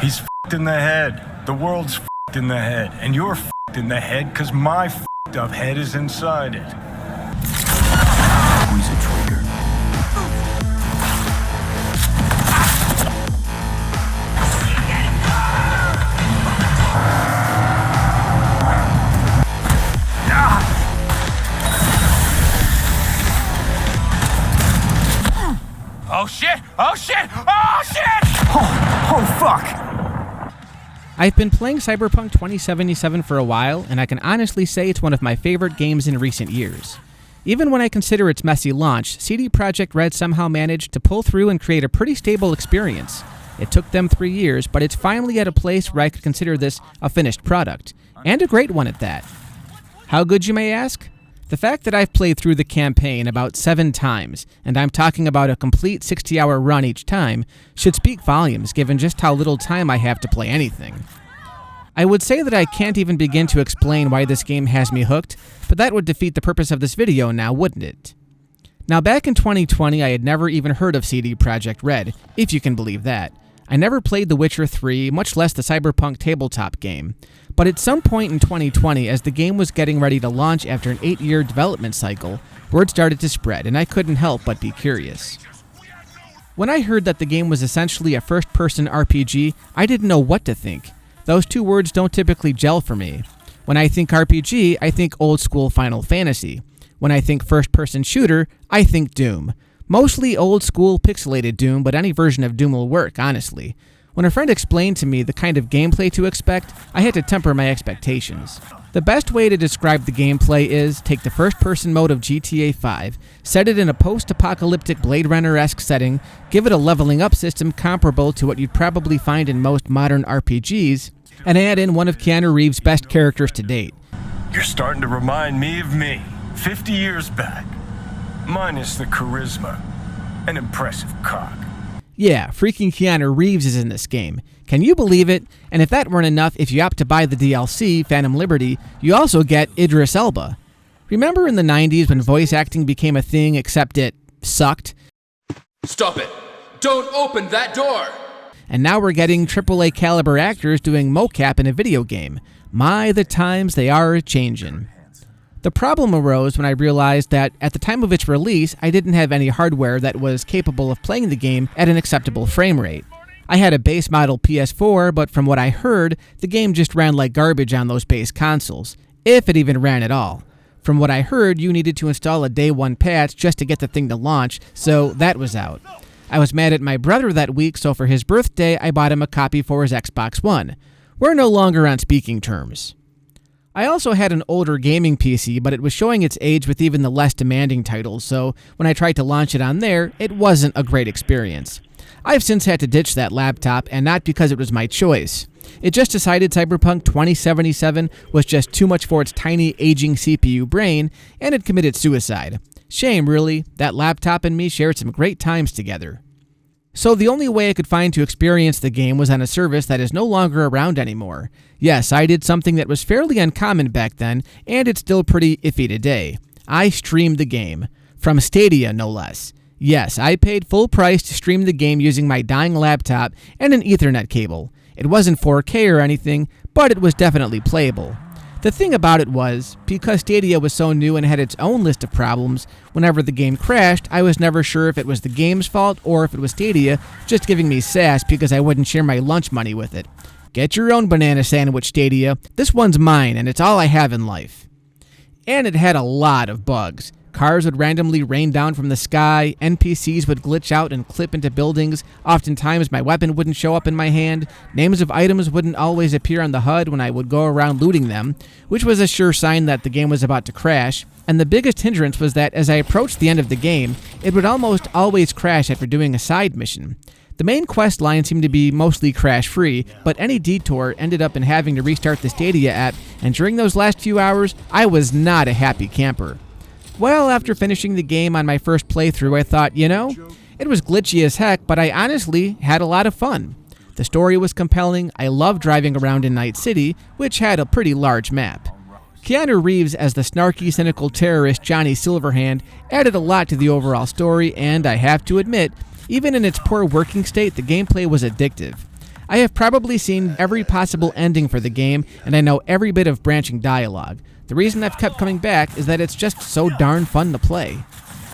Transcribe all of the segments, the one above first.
He's f***ed in the head. The world's f***ed in the head. And you're f***ed in the head because my f***ed up head is inside it. Squeeze a trigger. Oh shit! Oh shit! Oh shit! Oh fuck! I've been playing Cyberpunk 2077 for a while, and I can honestly say it's one of my favorite games in recent years. Even when I consider its messy launch, CD Projekt Red somehow managed to pull through and create a pretty stable experience. It took them 3 years, but it's finally at a place where I could consider this a finished product, and a great one at that. How good, you may ask? The fact that I've played through the campaign about 7 times, and I'm talking about a complete 60-hour run each time, should speak volumes given just how little time I have to play anything. I would say that I can't even begin to explain why this game has me hooked, but that would defeat the purpose of this video now, wouldn't it? Now, back in 2020, I had never even heard of CD Projekt Red, if you can believe that. I never played The Witcher 3, much less the Cyberpunk tabletop game. But at some point in 2020, as the game was getting ready to launch after an 8-year development cycle, word started to spread, and I couldn't help but be curious. When I heard that the game was essentially a first-person RPG, I didn't know what to think. Those two words don't typically gel for me. When I think RPG, I think old-school Final Fantasy. When I think first-person shooter, I think Doom. Mostly old-school pixelated Doom, but any version of Doom will work, honestly. When a friend explained to me the kind of gameplay to expect, I had to temper my expectations. The best way to describe the gameplay is take the first-person mode of GTA 5, set it in a post-apocalyptic Blade Runner-esque setting, give it a leveling up system comparable to what you'd probably find in most modern RPGs, and add in one of Keanu Reeves' best characters to date. You're starting to remind me of me, 50 years back. Minus the charisma. An impressive cock. Yeah, freaking Keanu Reeves is in this game. Can you believe it? And if that weren't enough, if you opt to buy the DLC, Phantom Liberty, you also get Idris Elba. Remember in the 90s when voice acting became a thing except it sucked? Stop it! Don't open that door! And now we're getting AAA caliber actors doing mocap in a video game. My, the times they are a-changin'. The problem arose when I realized that at the time of its release, I didn't have any hardware that was capable of playing the game at an acceptable frame rate. I had a base model PS4, but from what I heard, the game just ran like garbage on those base consoles, if it even ran at all. From what I heard, you needed to install a day one patch just to get the thing to launch, so that was out. I was mad at my brother that week, so for his birthday, I bought him a copy for his Xbox One. We're no longer on speaking terms. I also had an older gaming PC, but it was showing its age with even the less demanding titles, so when I tried to launch it on there, it wasn't a great experience. I've since had to ditch that laptop, and not because it was my choice. It just decided Cyberpunk 2077 was just too much for its tiny, aging CPU brain, and it committed suicide. Shame, really. That laptop and me shared some great times together. So the only way I could find to experience the game was on a service that is no longer around anymore. Yes, I did something that was fairly uncommon back then, and it's still pretty iffy today. I streamed the game. From Stadia, no less. Yes, I paid full price to stream the game using my dying laptop and an Ethernet cable. It wasn't 4K or anything, but it was definitely playable. The thing about it was, because Stadia was so new and had its own list of problems, whenever the game crashed, I was never sure if it was the game's fault or if it was Stadia just giving me sass because I wouldn't share my lunch money with it. Get your own banana sandwich, Stadia. This one's mine, and it's all I have in life. And it had a lot of bugs. Cars would randomly rain down from the sky, NPCs would glitch out and clip into buildings, oftentimes my weapon wouldn't show up in my hand, names of items wouldn't always appear on the HUD when I would go around looting them, which was a sure sign that the game was about to crash, and the biggest hindrance was that as I approached the end of the game, it would almost always crash after doing a side mission. The main quest line seemed to be mostly crash-free, but any detour ended up in having to restart the Stadia app, and during those last few hours, I was not a happy camper. Well, after finishing the game on my first playthrough, I thought, it was glitchy as heck, but I honestly had a lot of fun. The story was compelling, I loved driving around in Night City, which had a pretty large map. Keanu Reeves as the snarky, cynical terrorist Johnny Silverhand added a lot to the overall story, and I have to admit, even in its poor working state, the gameplay was addictive. I have probably seen every possible ending for the game, and I know every bit of branching dialogue. The reason I've kept coming back is that it's just so darn fun to play.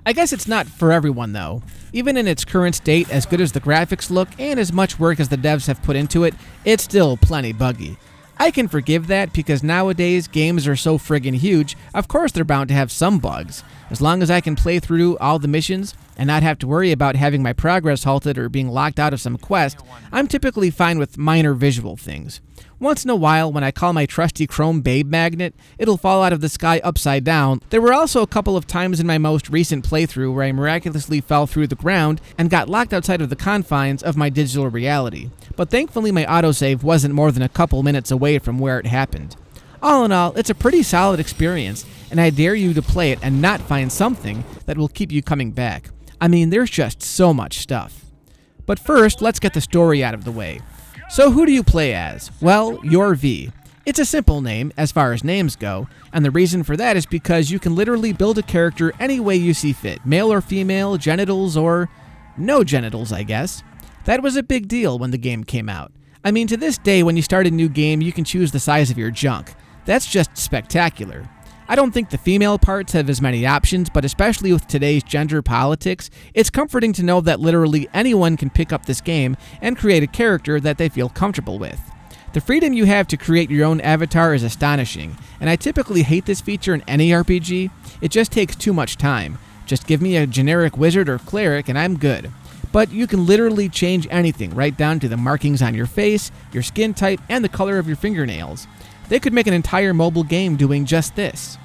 I guess it's not for everyone, though. Even in its current state, as good as the graphics look and as much work as the devs have put into it, it's still plenty buggy. I can forgive that because nowadays games are so friggin' huge, of course they're bound to have some bugs. As long as I can play through all the missions and not have to worry about having my progress halted or being locked out of some quest, I'm typically fine with minor visual things. Once in a while, when I call my trusty chrome babe magnet, it'll fall out of the sky upside down. There were also a couple of times in my most recent playthrough where I miraculously fell through the ground and got locked outside of the confines of my digital reality. But thankfully my autosave wasn't more than a couple minutes away from where it happened. All in all, it's a pretty solid experience, and I dare you to play it and not find something that will keep you coming back. I mean, there's just so much stuff. But first, let's get the story out of the way. So who do you play as? Well, you're V. It's a simple name as far as names go, and the reason for that is because you can literally build a character any way you see fit, male or female, genitals or no genitals, I guess. That was a big deal when the game came out. I mean, to this day, when you start a new game, you can choose the size of your junk. That's just spectacular. I don't think the female parts have as many options, but especially with today's gender politics, it's comforting to know that literally anyone can pick up this game and create a character that they feel comfortable with. The freedom you have to create your own avatar is astonishing, and I typically hate this feature in any RPG. It just takes too much time. Just give me a generic wizard or cleric and I'm good. But you can literally change anything, right down to the markings on your face, your skin type, and the color of your fingernails. They could make an entire mobile game doing just this.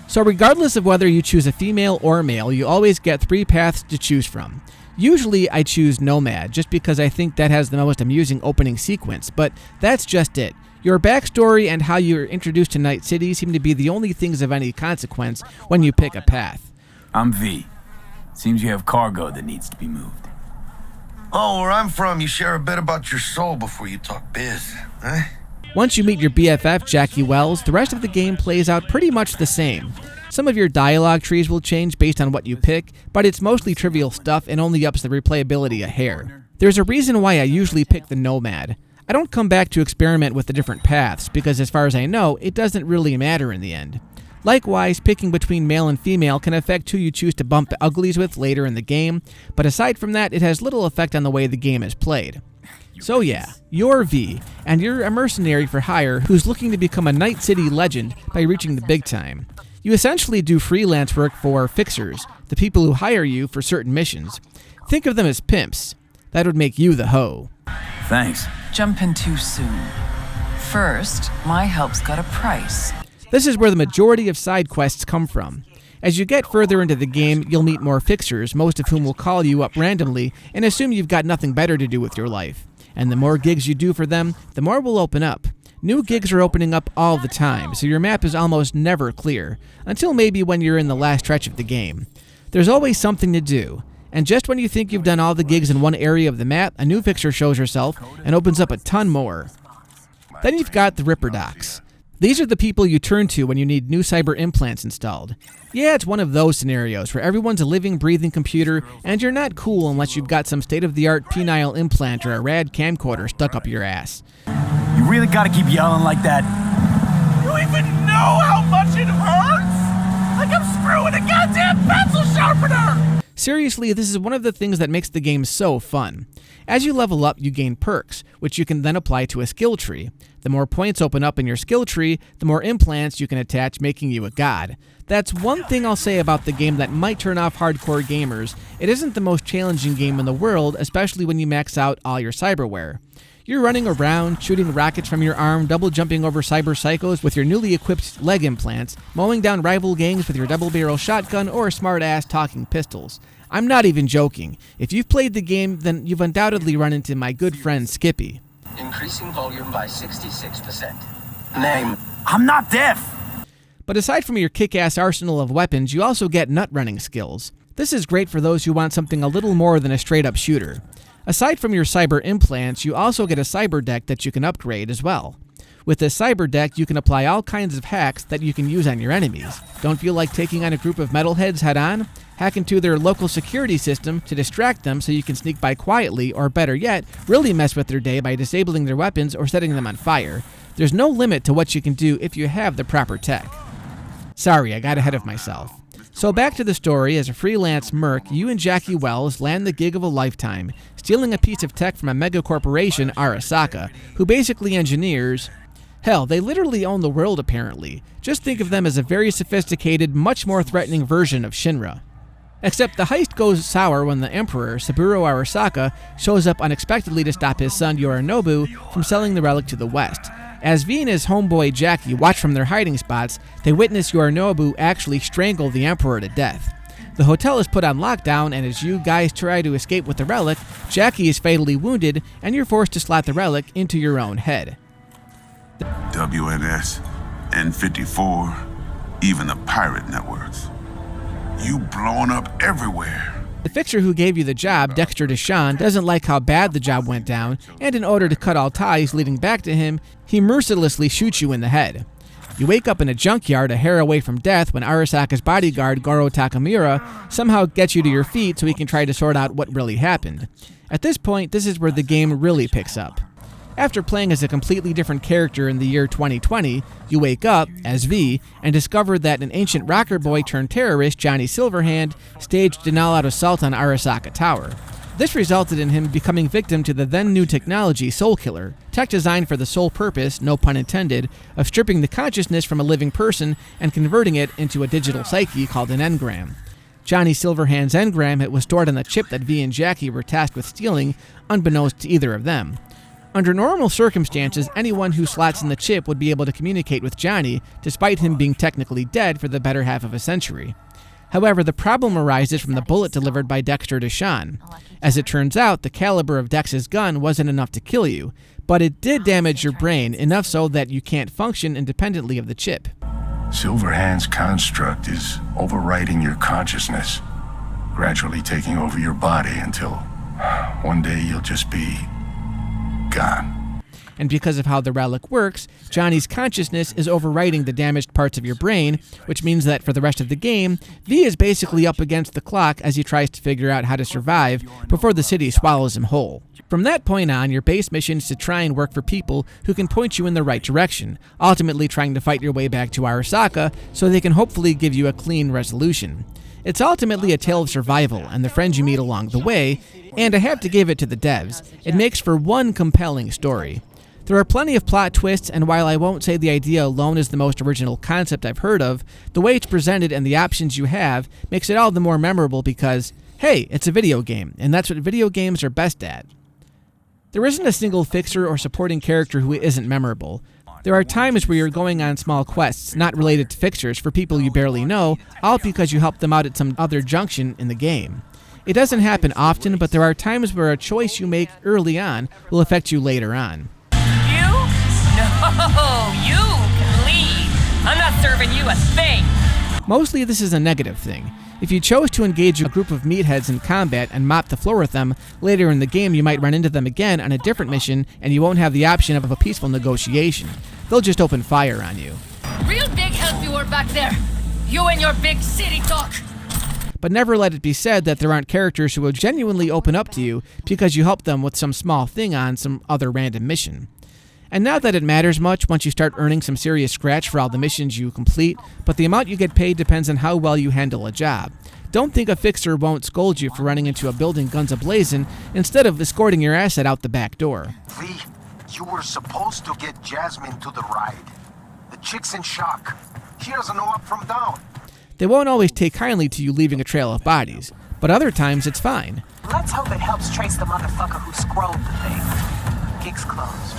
So regardless of whether you choose a female or a male, you always get 3 paths to choose from. Usually I choose Nomad, just because I think that has the most amusing opening sequence, but that's just it. Your backstory and how you're introduced to Night City seem to be the only things of any consequence when you pick a path. I'm V. Seems you have cargo that needs to be moved. Oh, where I'm from, you share a bit about your soul before you talk biz, huh? Once you meet your BFF, Jackie Wells, the rest of the game plays out pretty much the same. Some of your dialogue trees will change based on what you pick, but it's mostly trivial stuff and only ups the replayability a hair. There's a reason why I usually pick the Nomad. I don't come back to experiment with the different paths, because as far as I know, it doesn't really matter in the end. Likewise, picking between male and female can affect who you choose to bump uglies with later in the game, but aside from that, it has little effect on the way the game is played. So yeah, you're V, and you're a mercenary for hire who's looking to become a Night City legend by reaching the big time. You essentially do freelance work for fixers, the people who hire you for certain missions. Think of them as pimps. That would make you the hoe. Thanks. Jumping too soon. First, my help's got a price. This is where the majority of side quests come from. As you get further into the game, you'll meet more fixers, most of whom will call you up randomly and assume you've got nothing better to do with your life. And the more gigs you do for them, the more will open up. New gigs are opening up all the time, so your map is almost never clear, until maybe when you're in the last stretch of the game. There's always something to do, and just when you think you've done all the gigs in one area of the map, a new fixer shows herself and opens up a ton more. Then you've got the Ripper Docs. These are the people you turn to when you need new cyber implants installed. Yeah, it's one of those scenarios where everyone's a living, breathing computer, and you're not cool unless you've got some state-of-the-art penile implant or a rad camcorder stuck up your ass. You really gotta keep yelling like that? You even know how much it hurts? Like I'm screwing a goddamn pencil sharpener! Seriously, this is one of the things that makes the game so fun. As you level up, you gain perks, which you can then apply to a skill tree. The more points open up in your skill tree, the more implants you can attach, making you a god. That's one thing I'll say about the game that might turn off hardcore gamers. It isn't the most challenging game in the world, especially when you max out all your cyberware. You're running around, shooting rockets from your arm, double jumping over cyber psychos with your newly equipped leg implants, mowing down rival gangs with your double-barrel shotgun or smart-ass talking pistols. I'm not even joking. If you've played the game, then you've undoubtedly run into my good friend Skippy. Increasing volume by 66%. Name. I'm not deaf! But aside from your kick-ass arsenal of weapons, you also get nut-running skills. This is great for those who want something a little more than a straight-up shooter. Aside from your cyber implants, you also get a cyber deck that you can upgrade as well. With this cyber deck, you can apply all kinds of hacks that you can use on your enemies. Don't feel like taking on a group of metalheads head on? Hack into their local security system to distract them so you can sneak by quietly, or better yet, really mess with their day by disabling their weapons or setting them on fire. There's no limit to what you can do if you have the proper tech. Sorry, I got ahead of myself. So back to the story. As a freelance merc, you and Jackie Wells land the gig of a lifetime, stealing a piece of tech from a mega corporation, Arasaka, who basically engineers... Hell, they literally own the world apparently. Just think of them as a very sophisticated, much more threatening version of Shinra. Except the heist goes sour when the Emperor, Saburo Arasaka, shows up unexpectedly to stop his son Yorinobu from selling the relic to the West. As V and his homeboy Jackie watch from their hiding spots, they witness Yorinobu actually strangle the Emperor to death. The hotel is put on lockdown, and as you guys try to escape with the relic, Jackie is fatally wounded, and you're forced to slot the relic into your own head. WNS, N54, even the pirate networks. You blowing up everywhere. The fixer who gave you the job, Dexter Deshawn, doesn't like how bad the job went down, and in order to cut all ties leading back to him, he mercilessly shoots you in the head. You wake up in a junkyard a hair away from death when Arasaka's bodyguard, Goro Takamura, somehow gets you to your feet so he can try to sort out what really happened. At this point, this is where the game really picks up. After playing as a completely different character in the year 2020, you wake up, as V, and discover that an ancient rocker boy turned terrorist, Johnny Silverhand, staged an all-out assault on Arasaka Tower. This resulted in him becoming victim to the then-new technology Soul Killer, tech designed for the sole purpose, no pun intended, of stripping the consciousness from a living person and converting it into a digital psyche called an engram. Johnny Silverhand's engram was stored on the chip that V and Jackie were tasked with stealing, unbeknownst to either of them. Under normal circumstances, anyone who slots in the chip would be able to communicate with Johnny, despite him being technically dead for the better half of a century. However, the problem arises from the bullet delivered by Dexter Deshawn. As it turns out, the caliber of Dex's gun wasn't enough to kill you, but it did damage your brain, enough so that you can't function independently of the chip. Silverhand's construct is overriding your consciousness, gradually taking over your body until one day you'll just be gone. And because of how the relic works, Johnny's consciousness is overriding the damaged parts of your brain, which means that for the rest of the game, V is basically up against the clock as he tries to figure out how to survive before the city swallows him whole. From that point on, your base mission is to try and work for people who can point you in the right direction, ultimately trying to fight your way back to Arasaka so they can hopefully give you a clean resolution. It's ultimately a tale of survival and the friends you meet along the way, and I have to give it to the devs. It makes for one compelling story. There are plenty of plot twists, and while I won't say the idea alone is the most original concept I've heard of, the way it's presented and the options you have makes it all the more memorable because, hey, it's a video game, and that's what video games are best at. There isn't a single fixer or supporting character who isn't memorable. There are times where you're going on small quests, not related to fixers, for people you barely know, all because you helped them out at some other junction in the game. It doesn't happen often, but there are times where a choice you make early on will affect you later on. No, you can leave. I'm not serving you a thing. Mostly this is a negative thing. If you chose to engage a group of meatheads in combat and mop the floor with them, later in the game you might run into them again on a different mission and you won't have the option of a peaceful negotiation. They'll just open fire on you. Real big help you were back there. You and your big city talk. But never let it be said that there aren't characters who will genuinely open up to you because you helped them with some small thing on some other random mission. And not that it matters much once you start earning some serious scratch for all the missions you complete, but the amount you get paid depends on how well you handle a job. Don't think a fixer won't scold you for running into a building guns a-blazing instead of escorting your asset out the back door. V, you were supposed to get Jasmine to the ride. The chick's in shock. She doesn't know up from down. They won't always take kindly to you leaving a trail of bodies, but other times it's fine. Let's hope it helps trace the motherfucker who scrolled the thing. Gig's closed.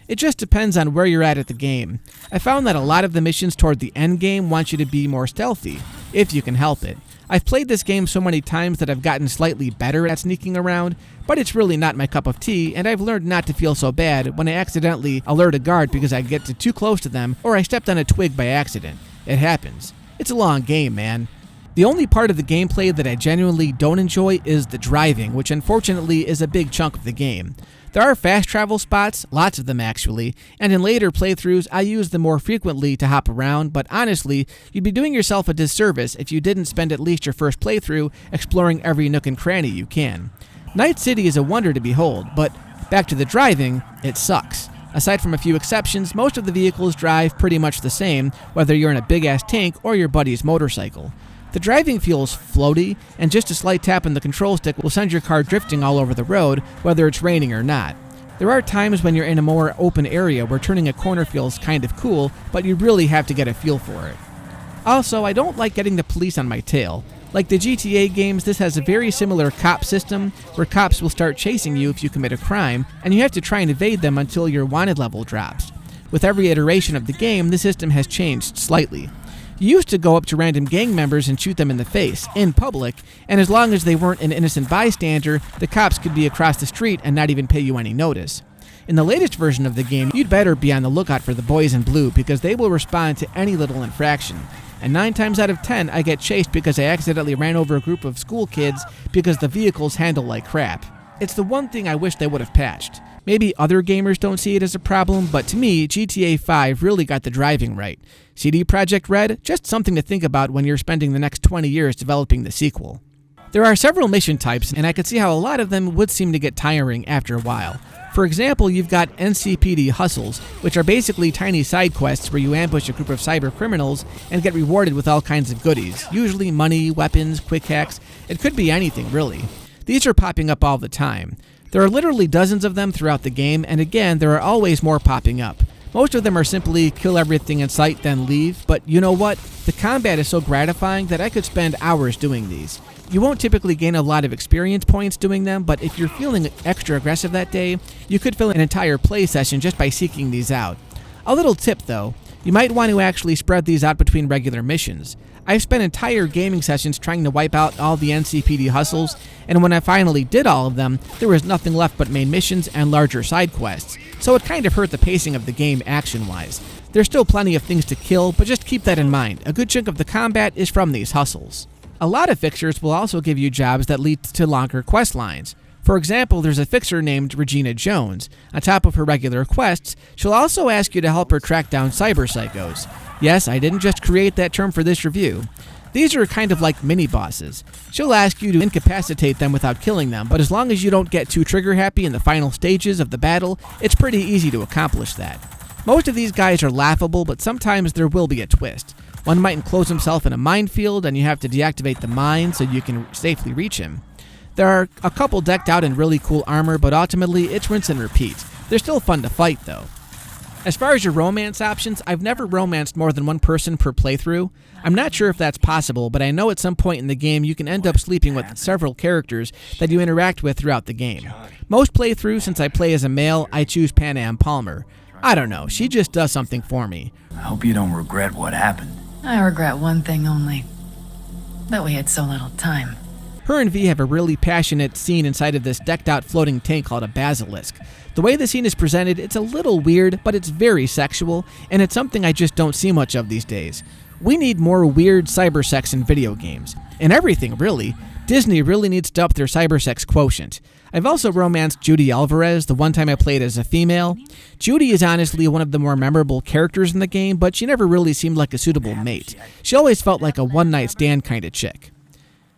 It just depends on where you're at the game. I found that a lot of the missions toward the end game want you to be more stealthy, if you can help it. I've played this game so many times that I've gotten slightly better at sneaking around, but it's really not my cup of tea, and I've learned not to feel so bad when I accidentally alert a guard because I get too close to them or I stepped on a twig by accident. It happens. It's a long game, man. The only part of the gameplay that I genuinely don't enjoy is the driving, which unfortunately is a big chunk of the game. There are fast travel spots, lots of them actually, and in later playthroughs I use them more frequently to hop around, but honestly, you'd be doing yourself a disservice if you didn't spend at least your first playthrough exploring every nook and cranny you can. Night City is a wonder to behold, but back to the driving, it sucks. Aside from a few exceptions, most of the vehicles drive pretty much the same, whether you're in a big-ass tank or your buddy's motorcycle. The driving feels floaty, and just a slight tap on the control stick will send your car drifting all over the road, whether it's raining or not. There are times when you're in a more open area where turning a corner feels kind of cool, but you really have to get a feel for it. Also, I don't like getting the police on my tail. Like the GTA games, this has a very similar cop system, where cops will start chasing you if you commit a crime, and you have to try and evade them until your wanted level drops. With every iteration of the game, the system has changed slightly. You used to go up to random gang members and shoot them in the face, in public, and as long as they weren't an innocent bystander, the cops could be across the street and not even pay you any notice. In the latest version of the game, you'd better be on the lookout for the boys in blue because they will respond to any little infraction. And 9 times out of 10, I get chased because I accidentally ran over a group of school kids because the vehicles handle like crap. It's the one thing I wish they would have patched. Maybe other gamers don't see it as a problem, but to me, GTA 5 really got the driving right. CD Projekt Red, just something to think about when you're spending the next 20 years developing the sequel. There are several mission types, and I could see how a lot of them would seem to get tiring after a while. For example, you've got NCPD hustles, which are basically tiny side quests where you ambush a group of cyber criminals and get rewarded with all kinds of goodies, usually money, weapons, quick hacks. It could be anything, really. These are popping up all the time. There are literally dozens of them throughout the game, and again, there are always more popping up. Most of them are simply kill everything in sight, then leave, but you know what? The combat is so gratifying that I could spend hours doing these. You won't typically gain a lot of experience points doing them, but if you're feeling extra aggressive that day, you could fill an entire play session just by seeking these out. A little tip though, you might want to actually spread these out between regular missions. I've spent entire gaming sessions trying to wipe out all the NCPD hustles, and when I finally did all of them, there was nothing left but main missions and larger side quests, so it kind of hurt the pacing of the game action-wise. There's still plenty of things to kill, but just keep that in mind. A good chunk of the combat is from these hustles. A lot of fixers will also give you jobs that lead to longer quest lines. For example, there's a fixer named Regina Jones. On top of her regular quests, she'll also ask you to help her track down cyber psychos. Yes, I didn't just create that term for this review. These are kind of like mini-bosses. She'll ask you to incapacitate them without killing them, but as long as you don't get too trigger-happy in the final stages of the battle, it's pretty easy to accomplish that. Most of these guys are laughable, but sometimes there will be a twist. One might enclose himself in a minefield, and you have to deactivate the mine so you can safely reach him. There are a couple decked out in really cool armor, but ultimately it's rinse and repeat. They're still fun to fight, though. As far as your romance options, I've never romanced more than one person per playthrough. I'm not sure if that's possible, but I know at some point in the game you can end up sleeping with several characters that you interact with throughout the game. Most playthroughs, since I play as a male, I choose Pan Am Palmer. I don't know, she just does something for me. I hope you don't regret what happened. I regret one thing only. That we had so little time. Her and V have a really passionate scene inside of this decked-out floating tank called a basilisk. The way the scene is presented, it's a little weird, but it's very sexual, and it's something I just don't see much of these days. We need more weird cybersex in video games. In everything, really. Disney really needs to up their cybersex quotient. I've also romanced Judy Alvarez, the one time I played as a female. Judy is honestly one of the more memorable characters in the game, but she never really seemed like a suitable mate. She always felt like a one-night stand kind of chick.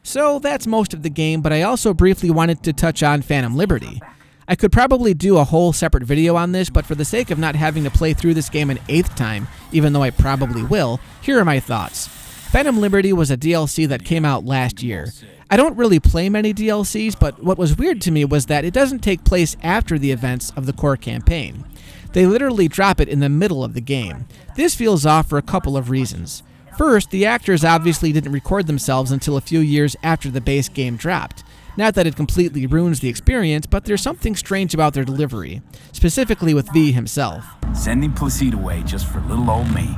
So that's most of the game, but I also briefly wanted to touch on Phantom Liberty. I could probably do a whole separate video on this, but for the sake of not having to play through this game an 8th time, even though I probably will, here are my thoughts. Phantom Liberty was a DLC that came out last year. I don't really play many DLCs, but what was weird to me was that it doesn't take place after the events of the core campaign. They literally drop it in the middle of the game. This feels off for a couple of reasons. First, the actors obviously didn't record themselves until a few years after the base game dropped. Not that it completely ruins the experience, but there's something strange about their delivery, specifically with V himself. Sending Placide away just for little old me.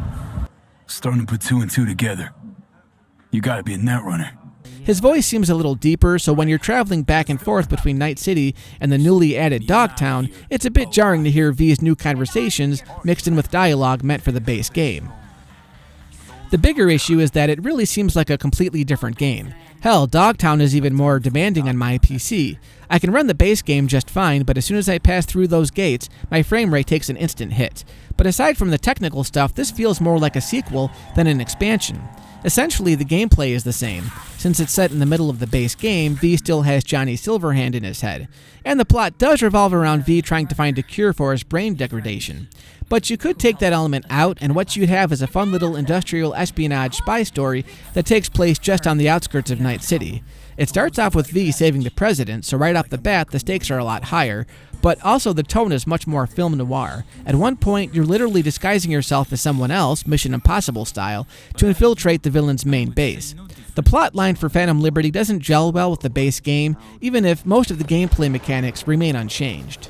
Starting to put 2 and 2 together. You gotta be a netrunner. His voice seems a little deeper, so when you're traveling back and forth between Night City and the newly added Dogtown, it's a bit jarring to hear V's new conversations mixed in with dialogue meant for the base game. The bigger issue is that it really seems like a completely different game. Hell, Dogtown is even more demanding on my PC. I can run the base game just fine, but as soon as I pass through those gates, my frame rate takes an instant hit. But aside from the technical stuff, this feels more like a sequel than an expansion. Essentially, the gameplay is the same. Since it's set in the middle of the base game, V still has Johnny Silverhand in his head. And the plot does revolve around V trying to find a cure for his brain degradation. But you could take that element out, and what you'd have is a fun little industrial espionage spy story that takes place just on the outskirts of Night City. It starts off with V saving the president, so right off the bat, the stakes are a lot higher, but also the tone is much more film noir. At one point, you're literally disguising yourself as someone else, Mission Impossible style, to infiltrate the villain's main base. The plot line for Phantom Liberty doesn't gel well with the base game, even if most of the gameplay mechanics remain unchanged.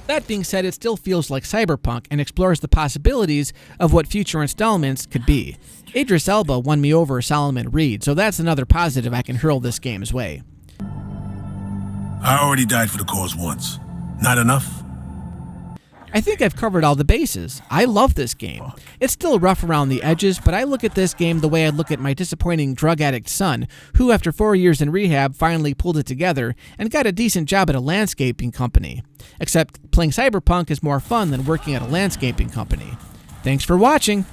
That being said, it still feels like Cyberpunk and explores the possibilities of what future installments could be. Idris Elba won me over Solomon Reed, so that's another positive I can hurl this game's way. I already died for the cause once. Not enough? I think I've covered all the bases. I love this game. It's still rough around the edges, but I look at this game the way I look at my disappointing drug addict son, who after 4 years in rehab finally pulled it together and got a decent job at a landscaping company. Except playing Cyberpunk is more fun than working at a landscaping company. Thanks for watching!